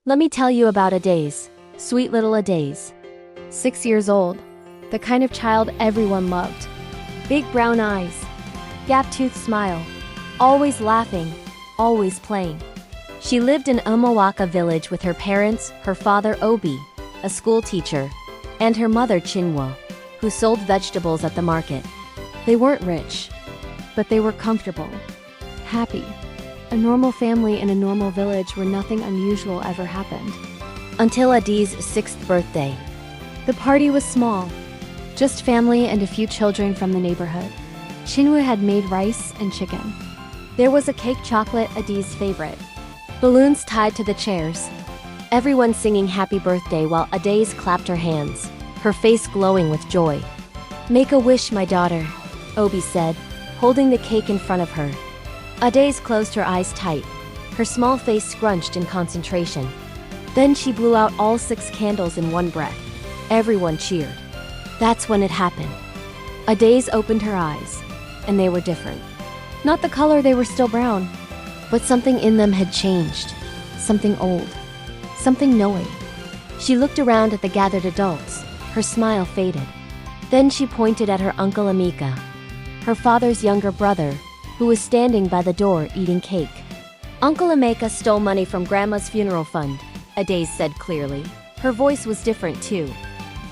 Let me tell you about Adaze, sweet little Adaze. 6 years old, the kind of child everyone loved. Big brown eyes, gap-toothed smile, always laughing, always playing. She lived in Umawaka village with her parents, her father Obi, a school teacher, and her mother Chinwo, who sold vegetables at the market. They weren't rich, but they were comfortable, happy. A normal family in a normal village where nothing unusual ever happened. Until Adi's 6th birthday. The party was small, just family and a few children from the neighborhood. Chinwo had made rice and chicken. There was a cake chocolate, Adi's favorite. Balloons tied to the chairs. Everyone singing happy birthday while Adaze clapped her hands, her face glowing with joy. "Make a wish, my daughter," Obi said, holding the cake in front of her. Adaze closed her eyes tight, her small face scrunched in concentration. Then she blew out all 6 candles in one breath. Everyone cheered. That's when it happened. Adaze opened her eyes, and they were different. Not the color, they were still brown, but something in them had changed. Something old. Something knowing. She looked around at the gathered adults, her smile faded. Then she pointed at her uncle Amika, her father's younger brother, who was standing by the door eating cake. Uncle Amika stole money from Grandma's funeral fund, Adaze said clearly. Her voice was different too.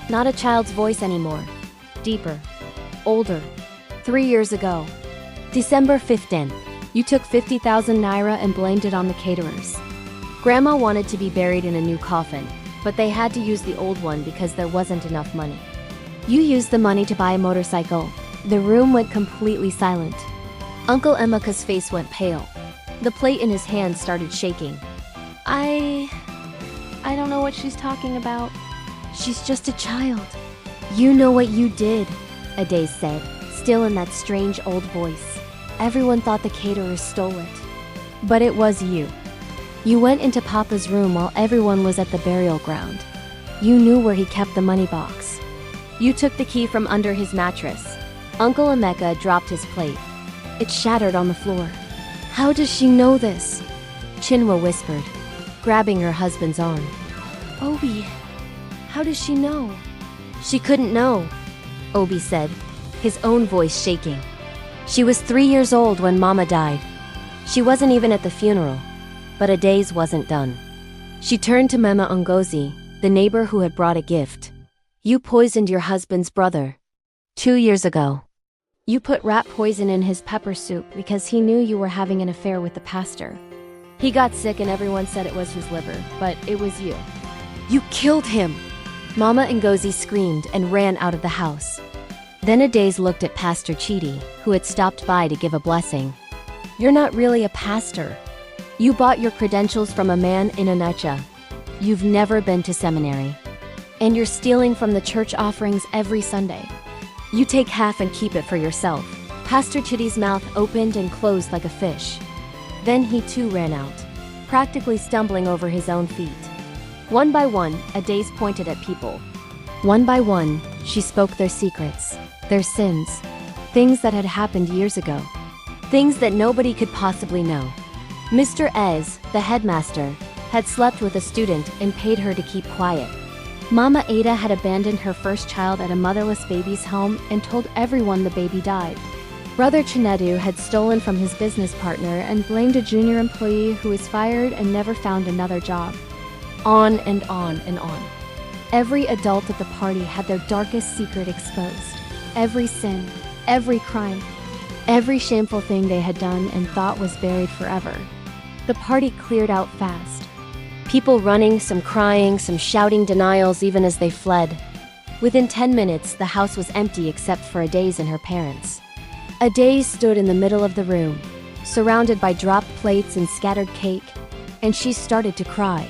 Not a child's voice anymore. Deeper. Older. 3 years ago. December 15th. You took 50,000 naira and blamed it on the caterers. Grandma wanted to be buried in a new coffin, but they had to use the old one because there wasn't enough money. You used the money to buy a motorcycle. The room went completely silent. Uncle Emeka's face went pale. The plate in his hand started shaking. I don't know what she's talking about. She's just a child. You know what you did, Adaze said, still in that strange old voice. Everyone thought the caterers stole it. But it was you. You went into Papa's room while everyone was at the burial ground. You knew where he kept the money box. You took the key from under his mattress. Uncle Emeka dropped his plate. It shattered on the floor. How does she know this? Chinwo whispered, grabbing her husband's arm. Obi, how does she know? She couldn't know, Obi said, his own voice shaking. She was 3 years old when Mama died. She wasn't even at the funeral, but Adaze wasn't done. She turned to Mama Ngozi, the neighbor who had brought a gift. You poisoned your husband's brother. 2 years ago. You put rat poison in his pepper soup because he knew you were having an affair with the pastor. He got sick and everyone said it was his liver, but it was you. You killed him! Mama Ngozi screamed and ran out of the house. Then Adaze looked at Pastor Chidi, who had stopped by to give a blessing. You're not really a pastor. You bought your credentials from a man in Onitsha. You've never been to seminary. And you're stealing from the church offerings every Sunday. You take half and keep it for yourself. Pastor Chidi's mouth opened and closed like a fish. Then he too ran out, practically stumbling over his own feet. One by one, Adaze pointed at people. One by one, she spoke their secrets, their sins, things that had happened years ago, things that nobody could possibly know. Mr. Ez, the headmaster, had slept with a student and paid her to keep quiet. Mama Ada had abandoned her first child at a motherless baby's home and told everyone the baby died. Brother Chinedu had stolen from his business partner and blamed a junior employee who was fired and never found another job. On and on and on. Every adult at the party had their darkest secret exposed. Every sin, every crime, every shameful thing they had done and thought was buried forever. The party cleared out fast. People running, some crying, some shouting denials even as they fled. Within 10 minutes, the house was empty except for Adaze and her parents. Adaze stood in the middle of the room, surrounded by dropped plates and scattered cake, and she started to cry.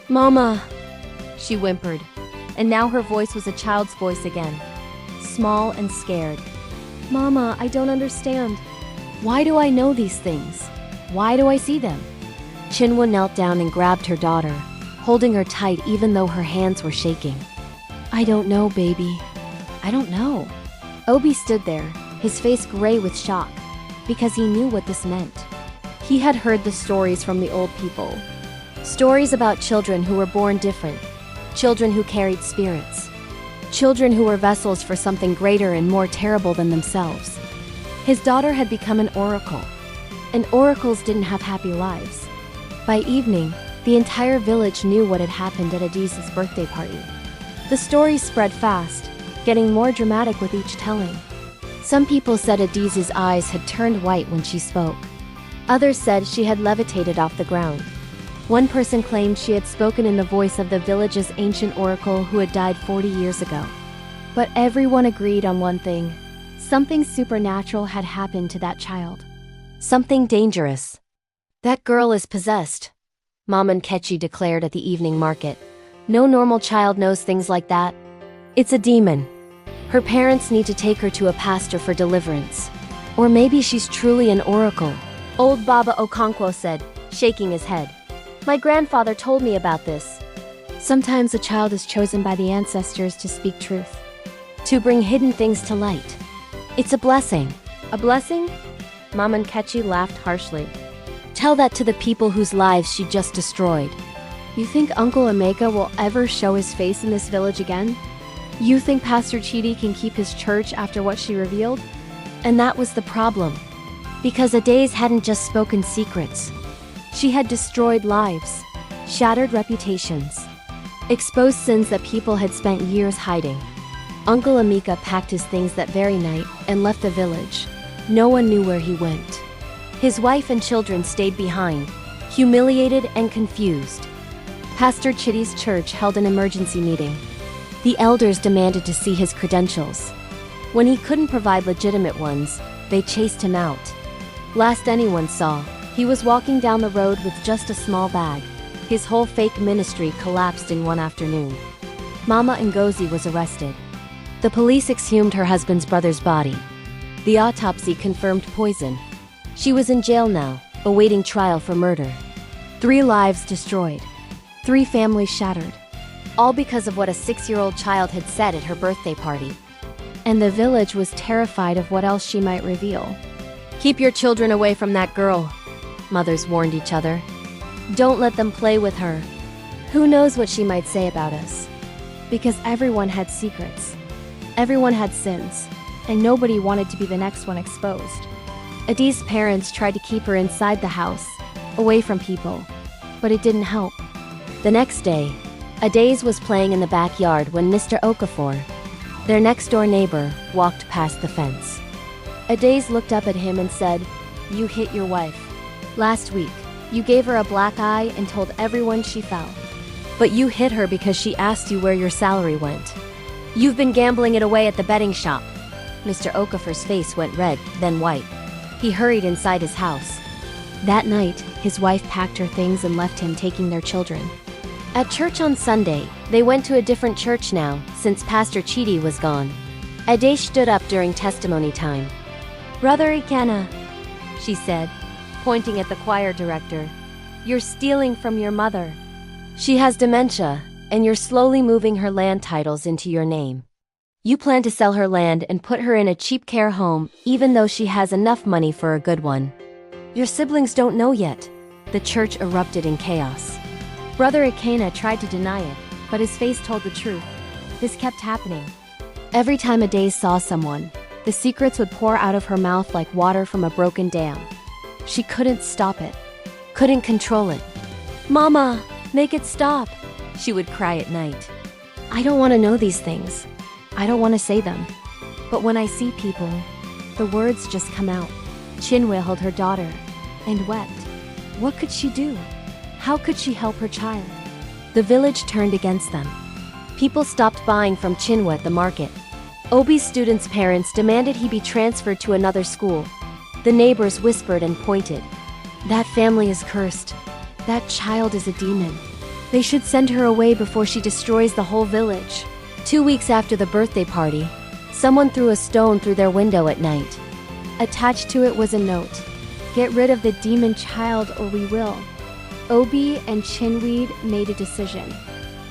Mama, she whimpered, and now her voice was a child's voice again, small and scared. Mama, I don't understand. Why do I know these things? Why do I see them? Chinwo knelt down and grabbed her daughter, holding her tight even though her hands were shaking. I don't know, baby. I don't know. Obi stood there, his face gray with shock, because he knew what this meant. He had heard the stories from the old people. Stories about children who were born different, children who carried spirits, children who were vessels for something greater and more terrible than themselves. His daughter had become an oracle, and oracles didn't have happy lives. By evening, the entire village knew what had happened at Adiz's birthday party. The story spread fast, getting more dramatic with each telling. Some people said Adiz's eyes had turned white when she spoke. Others said she had levitated off the ground. One person claimed she had spoken in the voice of the village's ancient oracle who had died 40 years ago. But everyone agreed on one thing. Something supernatural had happened to that child. Something dangerous. That girl is possessed, Mom Nkechi declared at the evening market. No normal child knows things like that. It's a demon. Her parents need to take her to a pastor for deliverance. Or maybe she's truly an oracle, old Baba Okonkwo said, shaking his head. My grandfather told me about this. Sometimes a child is chosen by the ancestors to speak truth, to bring hidden things to light. It's a blessing. A blessing? Mama Nkechi laughed harshly. Tell that to the people whose lives she just destroyed. You think Uncle Emeka will ever show his face in this village again? You think Pastor Chidi can keep his church after what she revealed? And that was the problem. Because Adaze hadn't just spoken secrets. She had destroyed lives, shattered reputations, exposed sins that people had spent years hiding. Uncle Emeka packed his things that very night and left the village. No one knew where he went. His wife and children stayed behind, humiliated and confused. Pastor Chidi's church held an emergency meeting. The elders demanded to see his credentials. When he couldn't provide legitimate ones, they chased him out. Last anyone saw, he was walking down the road with just a small bag. His whole fake ministry collapsed in one afternoon. Mama Ngozi was arrested. The police exhumed her husband's brother's body. The autopsy confirmed poison. She was in jail now, awaiting trial for murder. 3 lives destroyed. 3 families shattered. All because of what a 6-year-old child had said at her birthday party. And the village was terrified of what else she might reveal. Keep your children away from that girl, mothers warned each other. Don't let them play with her. Who knows what she might say about us? Because everyone had secrets. Everyone had sins, and nobody wanted to be the next one exposed. Adi's parents tried to keep her inside the house, away from people, but it didn't help. The next day, Adaze was playing in the backyard when Mr. Okafor, their next-door neighbor, walked past the fence. Adaze looked up at him and said, "You hit your wife. Last week, you gave her a black eye and told everyone she fell. But you hit her because she asked you where your salary went. You've been gambling it away at the betting shop." Mr. Okafor's face went red, then white. He hurried inside his house. That night, his wife packed her things and left him, taking their children. At church on Sunday, they went to a different church now, since Pastor Chidi was gone. Adaze stood up during testimony time. "Brother Ikenna," she said, pointing at the choir director, "you're stealing from your mother. She has dementia, and you're slowly moving her land titles into your name. You plan to sell her land and put her in a cheap care home, even though she has enough money for a good one. Your siblings don't know yet." The church erupted in chaos. Brother Ikenna tried to deny it, but his face told the truth. This kept happening. Every time Adaze saw someone, the secrets would pour out of her mouth like water from a broken dam. She couldn't stop it, couldn't control it. "Mama, make it stop," she would cry at night. "I don't want to know these things. I don't want to say them. But when I see people, the words just come out." Chinwe held her daughter and wept. What could she do? How could she help her child? The village turned against them. People stopped buying from Chinwe at the market. Obi's students' parents demanded he be transferred to another school. The neighbors whispered and pointed. "That family is cursed. That child is a demon. They should send her away before she destroys the whole village." 2 weeks after the birthday party, someone threw a stone through their window at night. Attached to it was a note. "Get rid of the demon child or we will." Obi and Chinweed made a decision.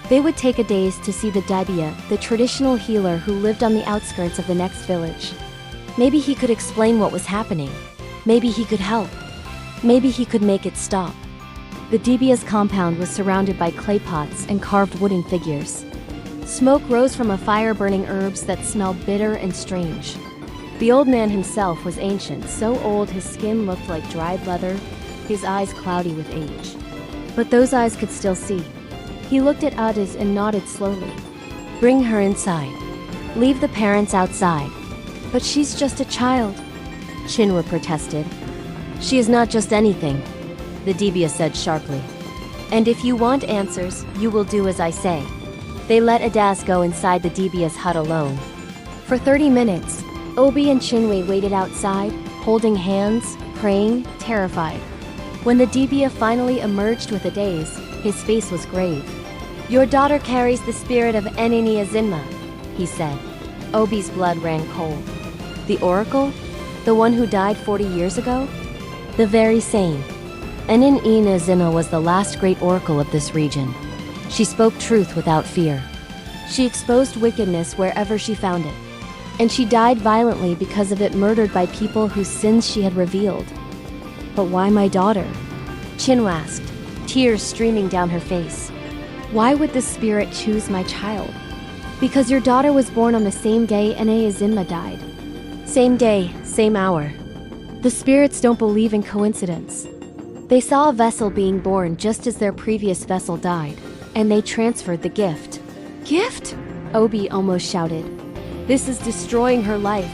They would take Adaze to see the Dibia, the traditional healer who lived on the outskirts of the next village. Maybe he could explain what was happening. Maybe he could help. Maybe he could make it stop. The Dibia's compound was surrounded by clay pots and carved wooden figures. Smoke rose from a fire burning herbs that smelled bitter and strange. The old man himself was ancient, so old his skin looked like dried leather, his eyes cloudy with age. But those eyes could still see. He looked at Adis and nodded slowly. "Bring her inside. Leave the parents outside." "But she's just a child," Chinwa protested. "She is not just anything," the Dibia said sharply. "And if you want answers, you will do as I say." They let Adas go inside the Dibia's hut alone. For 30 minutes, Obi and Chinwe waited outside, holding hands, praying, terrified. When the Dibia finally emerged with Adas, his face was grave. "Your daughter carries the spirit of Enini Azinma," he said. Obi's blood ran cold. "The oracle? The one who died 40 years ago?" "The very same. Enini Azinma was the last great oracle of this region. She spoke truth without fear. She exposed wickedness wherever she found it. And she died violently because of it, murdered by people whose sins she had revealed." "But why my daughter?" Chinwa asked, tears streaming down her face. "Why would the spirit choose my child?" "Because your daughter was born on the same day Ene Azinma died. Same day, same hour. The spirits don't believe in coincidence. They saw a vessel being born just as their previous vessel died, and they transferred the gift." "Gift?" Obi almost shouted. "This is destroying her life.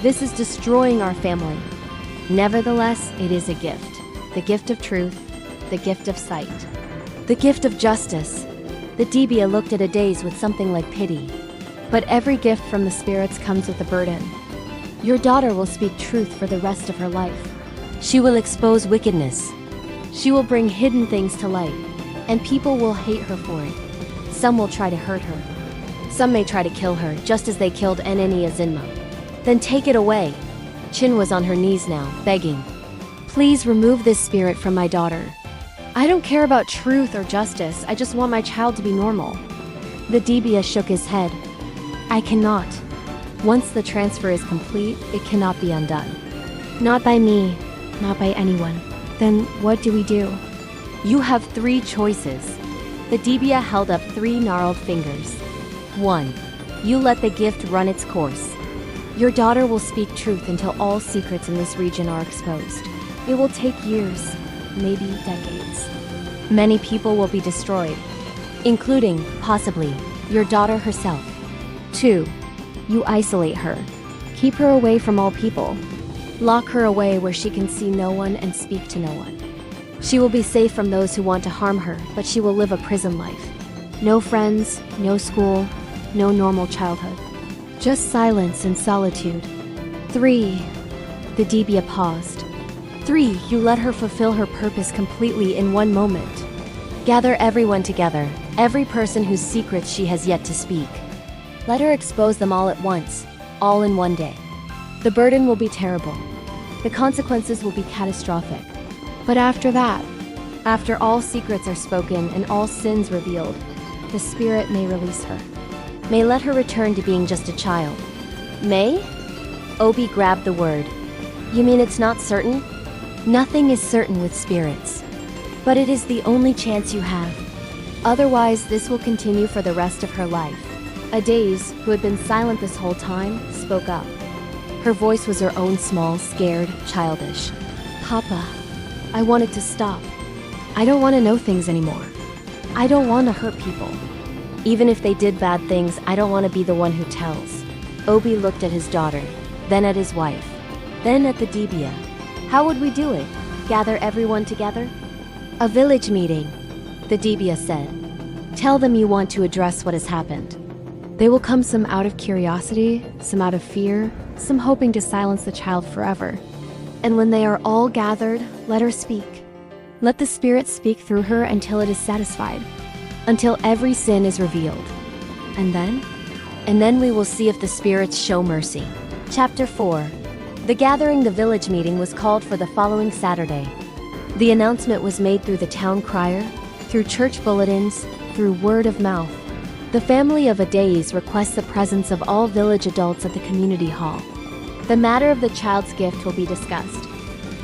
This is destroying our family." "Nevertheless, it is a gift. The gift of truth, the gift of sight, the gift of justice." The Dibia looked at Adas with something like pity. "But every gift from the spirits comes with a burden. Your daughter will speak truth for the rest of her life. She will expose wickedness. She will bring hidden things to light, and people will hate her for it. Some will try to hurt her. Some may try to kill her, just as they killed Eneni Azinma. Then take it away." Chin was on her knees now, begging. "Please remove this spirit from my daughter. I don't care about truth or justice, I just want my child to be normal." The Dibia shook his head. "I cannot. Once the transfer is complete, it cannot be undone. Not by me, not by anyone. Then what do we do?" "You have 3 choices." The Dibia held up 3 gnarled fingers. 1. You let the gift run its course. Your daughter will speak truth until all secrets in this region are exposed. It will take years, maybe decades. Many people will be destroyed, including, possibly, your daughter herself. 2. You isolate her. Keep her away from all people. Lock her away where she can see no one and speak to no one. She will be safe from those who want to harm her, but she will live a prison life. No friends, no school, no normal childhood. Just silence and solitude. 3. The Dibia paused. 3. You let her fulfill her purpose completely in one moment. Gather everyone together, every person whose secrets she has yet to speak. Let her expose them all at once, all in one day. The burden will be terrible. The consequences will be catastrophic. But after that, after all secrets are spoken and all sins revealed, the spirit may release her. May let her return to being just a child. May? Obi grabbed the word. You mean it's not certain? Nothing is certain with spirits. But it is the only chance you have. Otherwise, this will continue for the rest of her life. Adaze, who had been silent this whole time, spoke up. Her voice was her own small, scared, childish. Papa, I want it to stop. I don't want to know things anymore. I don't want to hurt people. Even if they did bad things, I don't want to be the one who tells. Obi looked at his daughter, then at his wife, then at the Dibia. How would we do it? Gather everyone together? A village meeting, the Dibia said. Tell them you want to address what has happened. They will come, some out of curiosity, some out of fear, some hoping to silence the child forever. And when they are all gathered, let her speak. Let the spirit speak through her until it is satisfied, until every sin is revealed. And then we will see if the spirits show mercy. Chapter 4. The gathering, the village meeting, was called for the following Saturday. The announcement was made through the town crier, through church bulletins, through word of mouth. The family of Adaze requests the presence of all village adults at the community hall. The matter of the child's gift will be discussed.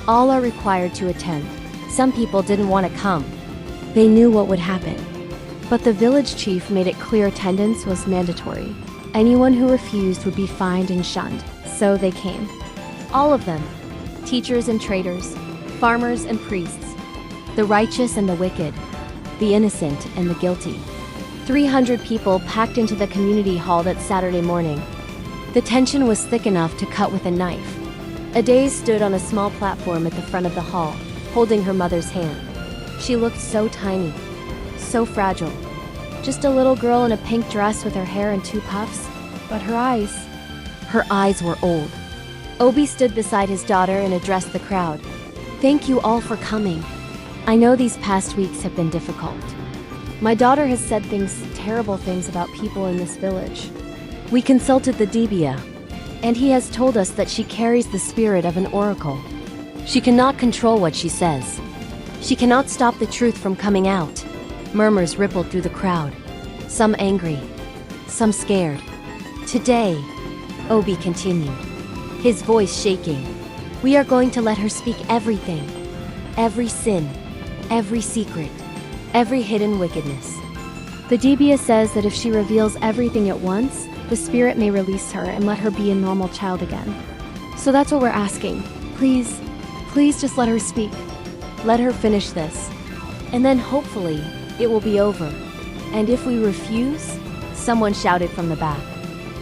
All are required to attend. Some people didn't want to come. They knew what would happen. But the village chief made it clear attendance was mandatory. Anyone who refused would be fined and shunned. So they came. All of them. Teachers and traders, farmers and priests, the righteous and the wicked, the innocent and the guilty. 300 people packed into the community hall that Saturday morning. The tension was thick enough to cut with a knife. Adaze stood on a small platform at the front of the hall, holding her mother's hand. She looked so tiny, so fragile. Just a little girl in a pink dress with her hair in 2 puffs, but her eyes were old. Obi stood beside his daughter and addressed the crowd. Thank you all for coming. I know these past weeks have been difficult. My daughter has said terrible things about people in this village. We consulted the Dibia, and he has told us that she carries the spirit of an oracle. She cannot control what she says. She cannot stop the truth from coming out. Murmurs rippled through the crowd, some angry, some scared. Today, Obi continued, his voice shaking, we are going to let her speak everything. Every sin, every secret, every hidden wickedness. The Dibia says that if she reveals everything at once, the spirit may release her and let her be a normal child again. So that's what we're asking. Please just let her speak. Let her finish this. And then hopefully, it will be over. And if we refuse, someone shouted from the back,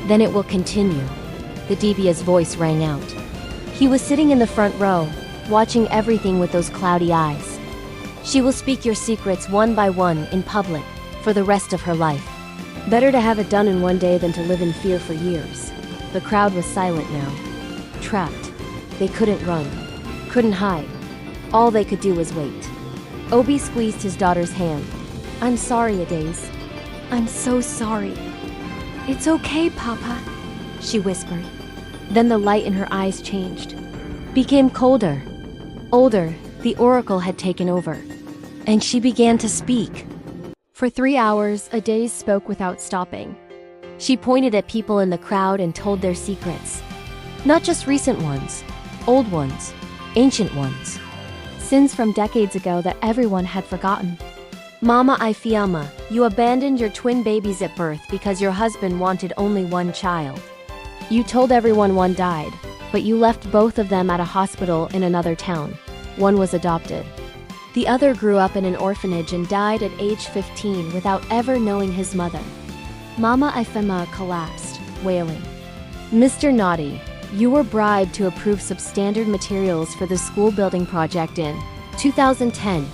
then it will continue. The Dibia's voice rang out. He was sitting in the front row, watching everything with those cloudy eyes. She will speak your secrets one by one in public for the rest of her life. Better to have it done in one day than to live in fear for years. The crowd was silent now. Trapped. They couldn't run. Couldn't hide. All they could do was wait. Obi squeezed his daughter's hand. I'm sorry, Adaze. I'm so sorry. It's okay, Papa, she whispered. Then the light in her eyes changed. Became colder. Older, the oracle had taken over. And she began to speak. For 3 hours, Adaze spoke without stopping. She pointed at people in the crowd and told their secrets. Not just recent ones, old ones, ancient ones. Sins from decades ago that everyone had forgotten. Mama Ifeoma, you abandoned your twin babies at birth because your husband wanted only one child. You told everyone one died, but you left both of them at a hospital in another town. One was adopted. The other grew up in an orphanage and died at age 15 without ever knowing his mother. Mama Ifeoma collapsed, wailing. Mr. Naughty, you were bribed to approve substandard materials for the school building project in 2010.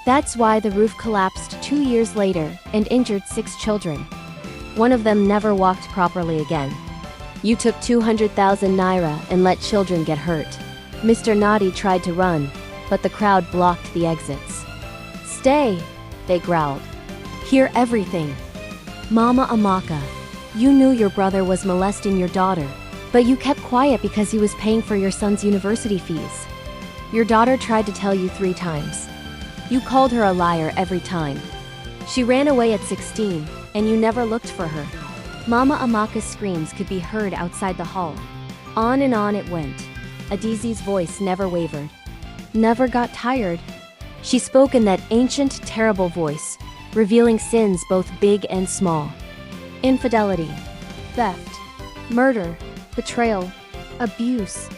That's why the roof collapsed 2 years later and injured 6 children. One of them never walked properly again. You took 200,000 naira and let children get hurt. Mr. Naughty tried to run, but the crowd blocked the exits. Stay, they growled. Hear everything. Mama Amaka, you knew your brother was molesting your daughter, but you kept quiet because he was paying for your son's university fees. Your daughter tried to tell you 3 times. You called her a liar every time. She ran away at 16, and you never looked for her. Mama Amaka's screams could be heard outside the hall. On and on it went. Adizi's voice never wavered. Never got tired. She spoke in that ancient, terrible voice, revealing sins both big and small. Infidelity, theft, murder, betrayal, abuse,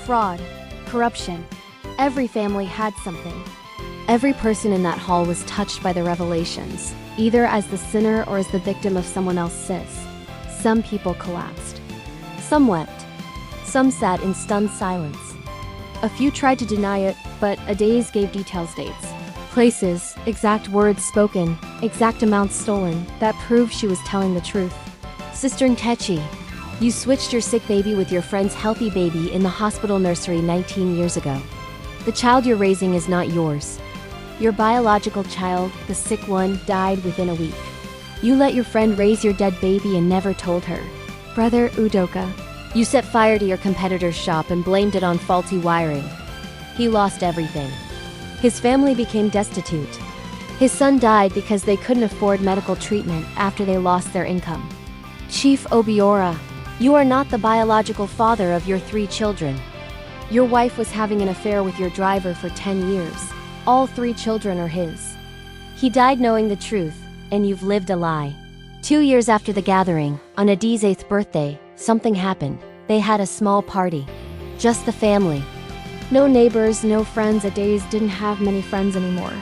fraud, corruption. Every family had something. Every person in that hall was touched by the revelations, either as the sinner or as the victim of someone else's sins. Some people collapsed. Some wept. Some sat in stunned silence. A few tried to deny it, but Adaze gave details, dates, places, exact words spoken, exact amounts stolen, that proved she was telling the truth. Sister Ntechi, you switched your sick baby with your friend's healthy baby in the hospital nursery 19 years ago. The child you're raising is not yours. Your biological child, the sick one, died within a week. You let your friend raise your dead baby and never told her. Brother Udoka, you set fire to your competitor's shop and blamed it on faulty wiring. He lost everything. His family became destitute. His son died because they couldn't afford medical treatment after they lost their income. Chief Obiora, you are not the biological father of your 3 children. Your wife was having an affair with your driver for 10 years. All 3 children are his. He died knowing the truth, and you've lived a lie. 2 years after the gathering, on Adi's 8th birthday, something happened. They had a small party. Just the family. No neighbors, no friends. Adi's didn't have many friends anymore.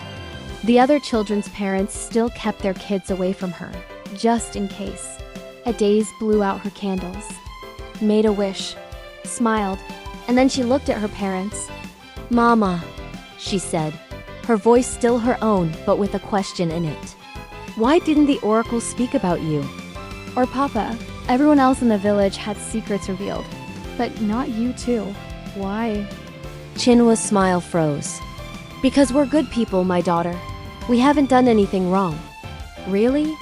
The other children's parents still kept their kids away from her, just in case. Adi's blew out her candles, made a wish, smiled, and then she looked at her parents. "Mama," she said, her voice still her own, but with a question in it. "Why didn't the oracle speak about you?" Or Papa. Everyone else in the village had secrets revealed, but not you two. Why? Chinwa's smile froze. "Because we're good people, my daughter. We haven't done anything wrong." "Really?"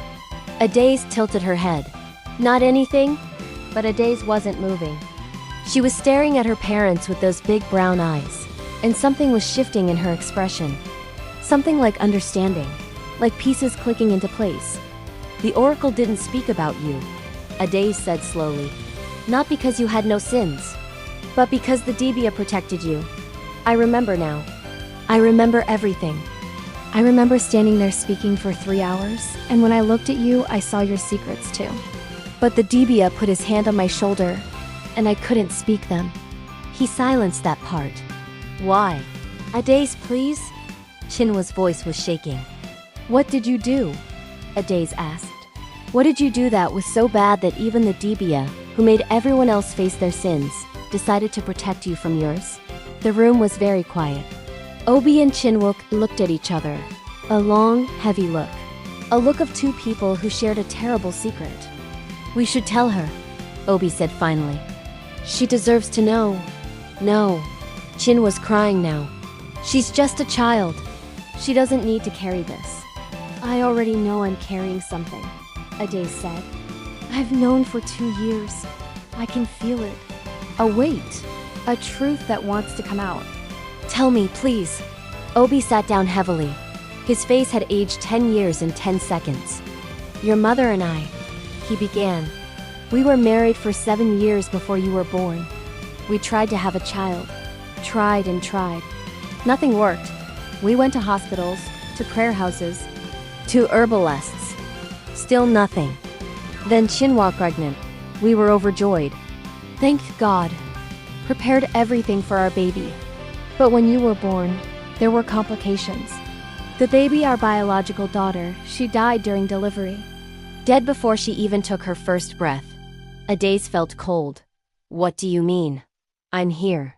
Adi's tilted her head. "Not anything?" But Adi's wasn't moving. She was staring at her parents with those big brown eyes, and something was shifting in her expression. Something like understanding, like pieces clicking into place. "The oracle didn't speak about you," Ade said slowly. "Not because you had no sins, but because the Dibia protected you. I remember now. I remember everything." I remember standing there speaking for 3 hours, and when I looked at you, I saw your secrets too. But the Dibia put his hand on my shoulder, and I couldn't speak them. He silenced that part. "Why?" "Ades, please?" Chinwa's voice was shaking. "What did you do?" Ades asked. "What did you do that was so bad that even the Dibia, who made everyone else face their sins, decided to protect you from yours?" The room was very quiet. Obi and Chinwook looked at each other. A long, heavy look. A look of two people who shared a terrible secret. "We should tell her," Obi said finally. "She deserves to know." "No." Chin was crying now. "She's just a child. She doesn't need to carry this." "I already know I'm carrying something," Ade said. "I've known for 2 years. I can feel it. A weight. A truth that wants to come out." "Tell me, please." Obi sat down heavily. His face had aged 10 years in 10 seconds. "Your mother and I," he began. "We were married for 7 years before you were born. We tried to have a child. Tried and tried. Nothing worked. We went to hospitals, to prayer houses, to herbalists. Still nothing. Then Chinwa pregnant. We were overjoyed. Thank God. Prepared everything for our baby. But when you were born, there were complications. The baby, our biological daughter, she died during delivery. Dead before she even took her first breath." Ades felt cold. "What do you mean?" "I'm here.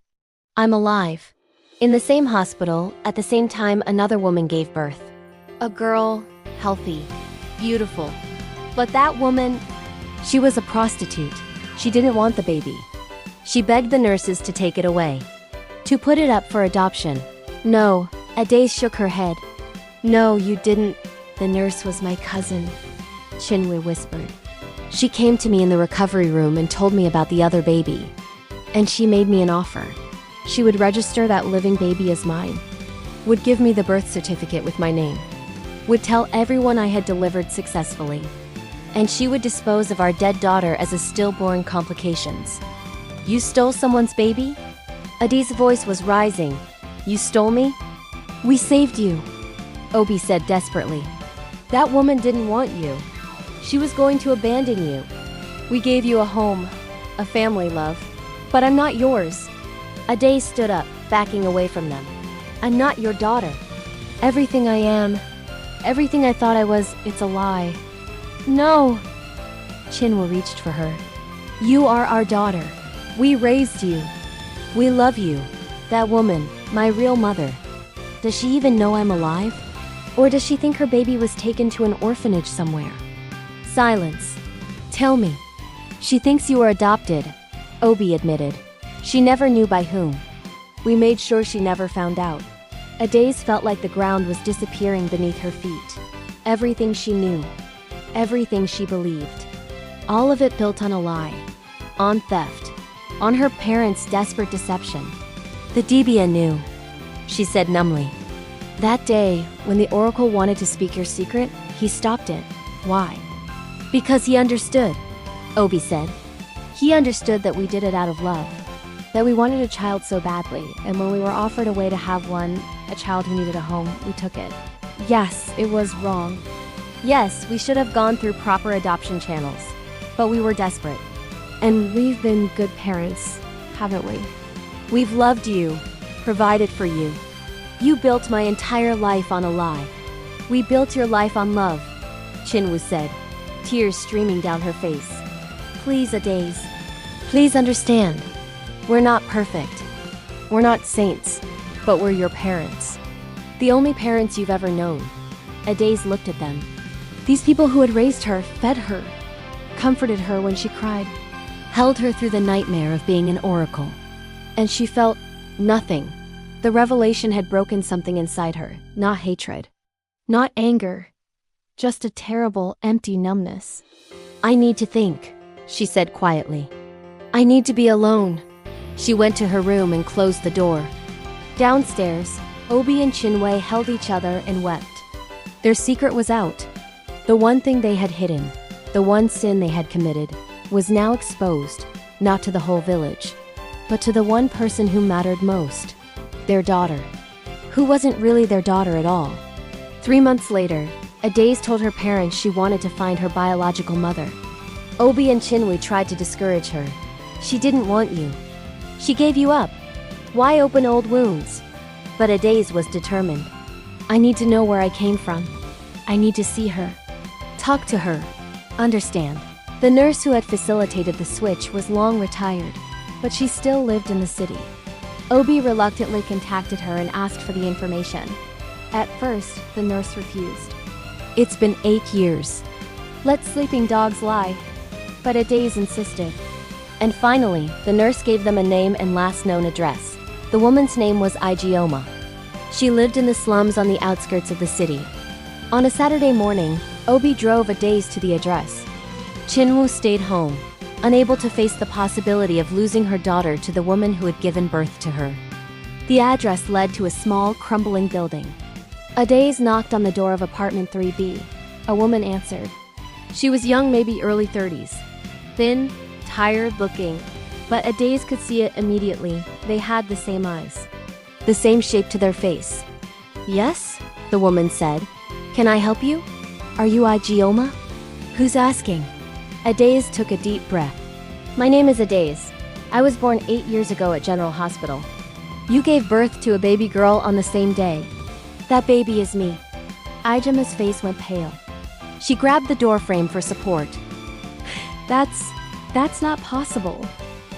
I'm alive." In the same hospital, at the same time, another woman gave birth. A girl, healthy, beautiful. But that woman, she was a prostitute. She didn't want the baby. She begged the nurses to take it away, to put it up for adoption. "No," Ade shook her head. "No, you didn't. The nurse was my cousin," Chinwe whispered. "She came to me in the recovery room and told me about the other baby. And she made me an offer. She would register that living baby as mine, would give me the birth certificate with my name, would tell everyone I had delivered successfully, and she would dispose of our dead daughter as a stillborn complications." "You stole someone's baby?" Adi's voice was rising. "You stole me?" "We saved you," Obi said desperately. "That woman didn't want you. She was going to abandon you. We gave you a home, a family, love. But I'm not yours." Ade stood up, backing away from them. "I'm not your daughter. Everything I am, everything I thought I was, it's a lie." "No!" Chinwa reached for her. "You are our daughter. We raised you. We love you. That woman, my real mother. Does she even know I'm alive? Or does she think her baby was taken to an orphanage somewhere?" Silence. "Tell me." "She thinks you were adopted," Obi admitted. "She never knew by whom. We made sure she never found out." Ades felt like the ground was disappearing beneath her feet. Everything she knew. Everything she believed. All of it built on a lie. On theft. On her parents' desperate deception. "The Dibia knew," she said numbly. "That day, when the oracle wanted to speak your secret, he stopped it." "Why?" "Because he understood," Obi said. "He understood that we did it out of love. That we wanted a child so badly, and when we were offered a way to have one, a child who needed a home, we took it. Yes, it was wrong. Yes, we should have gone through proper adoption channels. But we were desperate. And we've been good parents, haven't we? We've loved you, provided for you. You built my entire life on a lie. We built your life on love, Chinwoo said, tears streaming down her face. Please, Adaze. Please understand. We're not perfect. We're not saints, but we're your parents. The only parents you've ever known. Adaze looked at them. These people who had raised her, fed her, comforted her when she cried, held her through the nightmare of being an oracle. And she felt nothing. The revelation had broken something inside her, not hatred. Not anger, just a terrible, empty numbness. I need to think, she said quietly. I need to be alone. She went to her room and closed the door. Downstairs, Obi and Chinwei held each other and wept. Their secret was out. The one thing they had hidden, the one sin they had committed, was now exposed, not to the whole village, but to the one person who mattered most, their daughter, who wasn't really their daughter at all. 3 months later, Adaze told her parents she wanted to find her biological mother. Obi and Chinwei tried to discourage her. She didn't want you. She gave you up. Why open old wounds? But Adaze was determined. I need to know where I came from. I need to see her. Talk to her. Understand. The nurse who had facilitated the switch was long retired, but she still lived in the city. Obi reluctantly contacted her and asked for the information. At first, the nurse refused. It's been 8 years. Let sleeping dogs lie. But Adaze insisted. And finally, the nurse gave them a name and last known address. The woman's name was Igioma. She lived in the slums on the outskirts of the city. On a Saturday morning, Obi drove Adaze to the address. Chinwoo stayed home, unable to face the possibility of losing her daughter to the woman who had given birth to her. The address led to a small, crumbling building. Adaze knocked on the door of apartment 3B. A woman answered. She was young, maybe early 30s. Thin, tired looking, but Adaze could see it immediately. They had the same eyes. The same shape to their face. Yes, the woman said. Can I help you? Are you Igioma? Who's asking? Adaze took a deep breath. My name is Adaze. I was born 8 years ago at General Hospital. You gave birth to a baby girl on the same day. That baby is me. Igioma's face went pale. She grabbed the doorframe for support. That's not possible.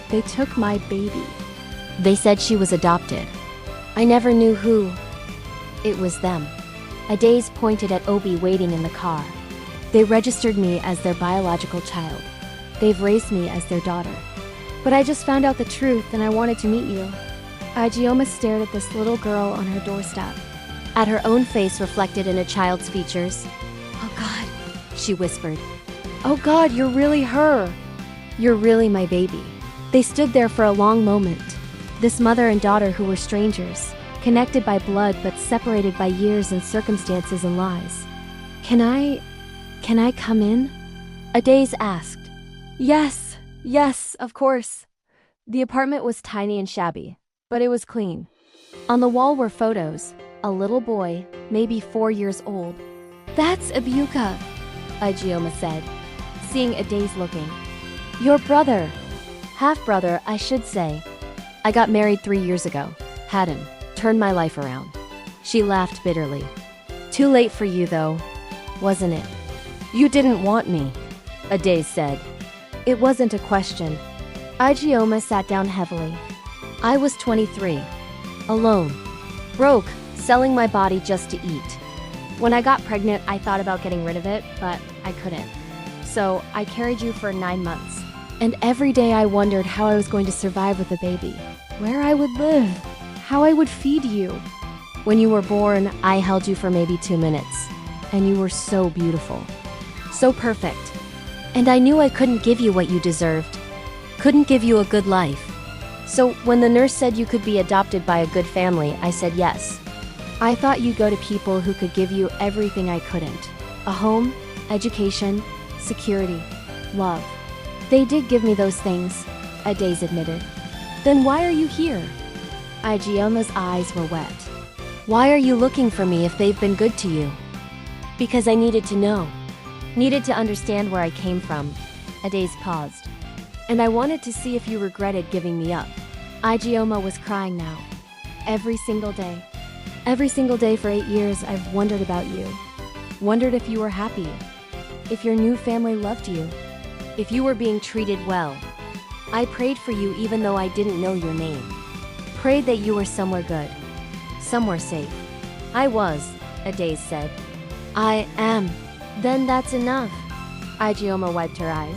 They took my baby. They said she was adopted. I never knew who. It was them. Adaze pointed at Obi waiting in the car. They registered me as their biological child. They've raised me as their daughter. But I just found out the truth and I wanted to meet you. Igioma stared at this little girl on her doorstep. At her own face reflected in a child's features. Oh God, she whispered. Oh God, you're really her. You're really my baby. They stood there for a long moment. This mother and daughter who were strangers, connected by blood but separated by years and circumstances and lies. Can I come in? Adaze asked. Yes, of course. The apartment was tiny and shabby, but it was clean. On the wall were photos. A little boy, maybe 4 years old. That's Ibuka, Igioma said, seeing Adaze looking. Your brother. Half-brother, I should say. I got married 3 years ago. Had him. Turned my life around. She laughed bitterly. Too late for you, though, wasn't it? You didn't want me, Adaze said. It wasn't a question. Igioma sat down heavily. I was 23. Alone. Broke. Selling my body just to eat. When I got pregnant, I thought about getting rid of it, but I couldn't. So I carried you for 9 months. And every day I wondered how I was going to survive with a baby. Where I would live. How I would feed you. When you were born, I held you for maybe 2 minutes. And you were so beautiful. So perfect. And I knew I couldn't give you what you deserved. Couldn't give you a good life. So when the nurse said you could be adopted by a good family, I said yes. I thought you'd go to people who could give you everything I couldn't. A home, education, security, love. They did give me those things, Adaze admitted. Then why are you here? Igioma's eyes were wet. Why are you looking for me if they've been good to you? Because I needed to know. Needed to understand where I came from. Adaze paused. And I wanted to see if you regretted giving me up. Ijeoma was crying now. Every single day. Every single day for 8 years, I've wondered about you. Wondered if you were happy. If your new family loved you. If you were being treated well. I prayed for you even though I didn't know your name. Prayed that you were somewhere good. Somewhere safe. I was, Adaze said. I am. Then that's enough. Ijeoma wiped her eyes.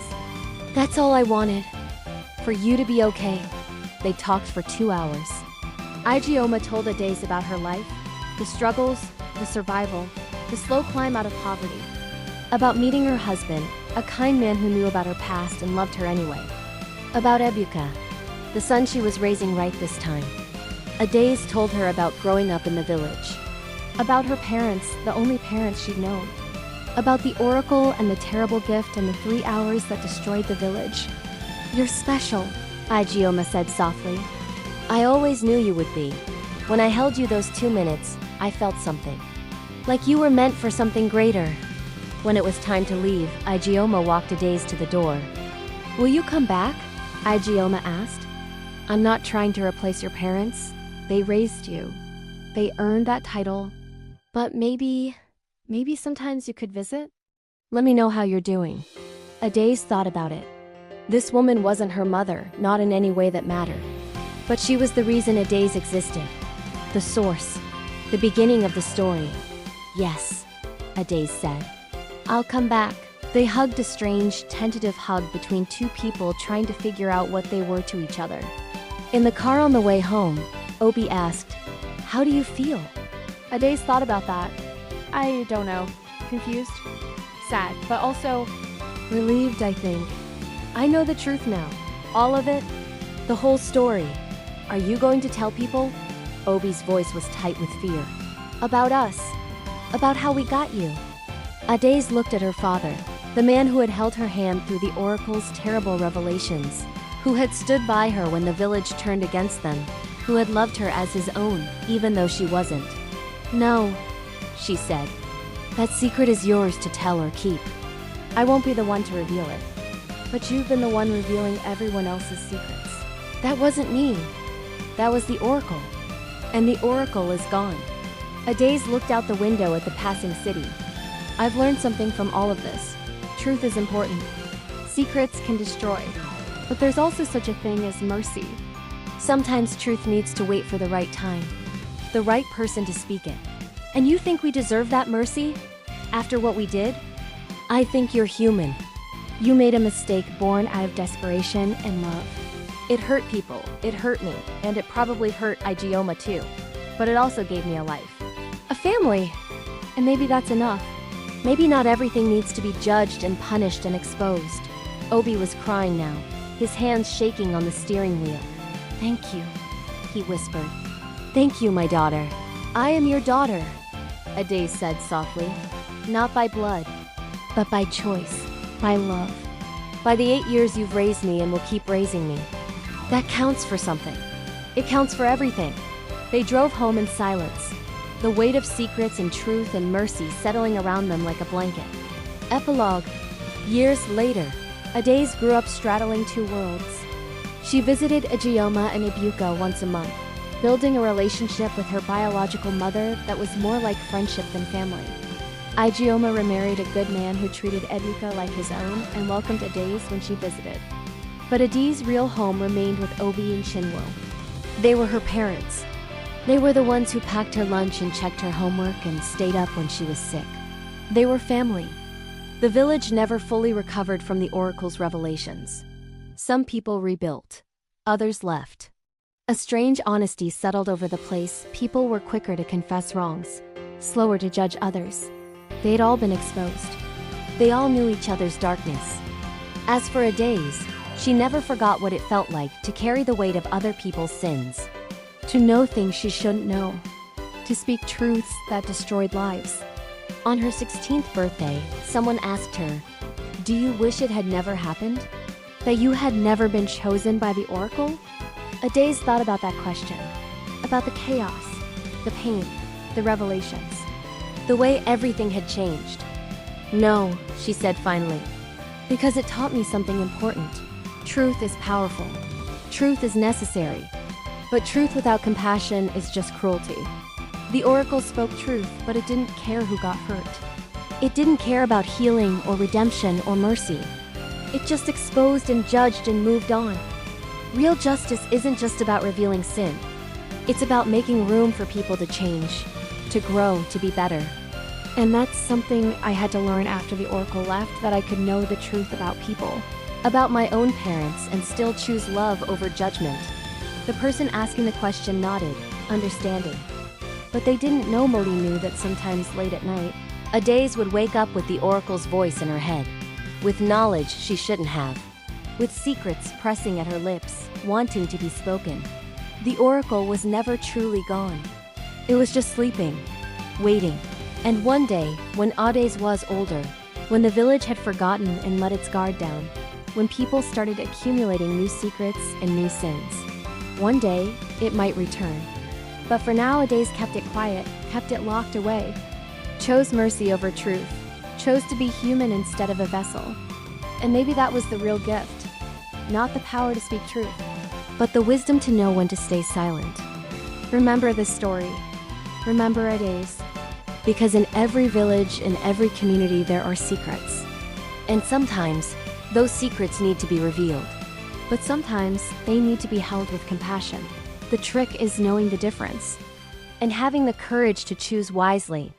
That's all I wanted. For you to be okay. They talked for 2 hours. Ijeoma told Adaze about her life, the struggles, the survival, the slow climb out of poverty. About meeting her husband, a kind man who knew about her past and loved her anyway. About Ebuka, the son she was raising right this time. Adaze told her about growing up in the village. About her parents, the only parents she'd known. About the oracle and the terrible gift and the 3 hours that destroyed the village. You're special, Ijeoma said softly. I always knew you would be. When I held you those 2 minutes, I felt something. Like you were meant for something greater. When it was time to leave, Ijeoma walked Adaze to the door. Will you come back? Ijeoma asked. I'm not trying to replace your parents. They raised you. They earned that title. But maybe sometimes you could visit? Let me know how you're doing. Adaze thought about it. This woman wasn't her mother, not in any way that mattered. But she was the reason Adaze existed. The source. The beginning of the story. Yes, Adaze said. I'll come back. They hugged, a strange, tentative hug between 2 people trying to figure out what they were to each other. In the car on the way home, Obi asked, How do you feel? Adaze thought about that. I don't know. Confused? Sad, but also relieved, I think. I know the truth now. All of it. The whole story. Are you going to tell people? Obi's voice was tight with fear. About us. About how we got you. Adaze looked at her father, the man who had held her hand through the oracle's terrible revelations, who had stood by her when the village turned against them, who had loved her as his own, even though she wasn't. No, she said. That secret is yours to tell or keep. I won't be the one to reveal it. But you've been the one revealing everyone else's secrets. That wasn't me. That was the oracle. And the oracle is gone. Adaze looked out the window at the passing city. I've learned something from all of this. Truth is important. Secrets can destroy. But there's also such a thing as mercy. Sometimes truth needs to wait for the right time. The right person to speak it. And you think we deserve that mercy? After what we did? I think you're human. You made a mistake born out of desperation and love. It hurt people, it hurt me, and it probably hurt Ijeoma too. But it also gave me a life. A family! And maybe that's enough. Maybe not everything needs to be judged and punished and exposed. Obi was crying now, his hands shaking on the steering wheel. Thank you, he whispered. Thank you, my daughter. I am your daughter, Adaze said softly. Not by blood, but by choice, by love. By the 8 years you've raised me and will keep raising me. That counts for something. It counts for everything. They drove home in silence, the weight of secrets and truth and mercy settling around them like a blanket. Epilogue. Years later, Adaze grew up straddling 2 worlds. She visited Ijeoma and Ebuka once a month, building a relationship with her biological mother that was more like friendship than family. Ijeoma remarried a good man who treated Ebuka like his own and welcomed Adaze when she visited. But Adaze's real home remained with Obi and Chinwo. They were her parents. They were the ones who packed her lunch and checked her homework and stayed up when she was sick. They were family. The village never fully recovered from the oracle's revelations. Some people rebuilt. Others left. A strange honesty settled over the place. People were quicker to confess wrongs, slower to judge others. They'd all been exposed. They all knew each other's darkness. As for Adaze, she never forgot what it felt like to carry the weight of other people's sins. To know things she shouldn't know. To speak truths that destroyed lives. On her 16th birthday, someone asked her, "Do you wish it had never happened? That you had never been chosen by the oracle?" Adaze thought about that question. About the chaos, the pain, the revelations. The way everything had changed. No, she said finally. Because it taught me something important. Truth is powerful. Truth is necessary. But truth without compassion is just cruelty. The oracle spoke truth, but it didn't care who got hurt. It didn't care about healing or redemption or mercy. It just exposed and judged and moved on. Real justice isn't just about revealing sin. It's about making room for people to change, to grow, to be better. And that's something I had to learn after the oracle left, that I could know the truth about people. About my own parents and still choose love over judgment. The person asking the question nodded, understanding. But they didn't know Modi knew that sometimes late at night, Adaze would wake up with the oracle's voice in her head. With knowledge she shouldn't have. With secrets pressing at her lips, wanting to be spoken. The oracle was never truly gone. It was just sleeping, waiting. And one day, when Adaze was older, when the village had forgotten and let its guard down, when people started accumulating new secrets and new sins, one day, it might return. But for now, Adaze kept it quiet, kept it locked away. Chose mercy over truth. Chose to be human instead of a vessel. And maybe that was the real gift. Not the power to speak truth, but the wisdom to know when to stay silent. Remember this story. Remember Adaze. Because in every village, in every community, there are secrets. And sometimes, those secrets need to be revealed. But sometimes, they need to be held with compassion. The trick is knowing the difference. And having the courage to choose wisely.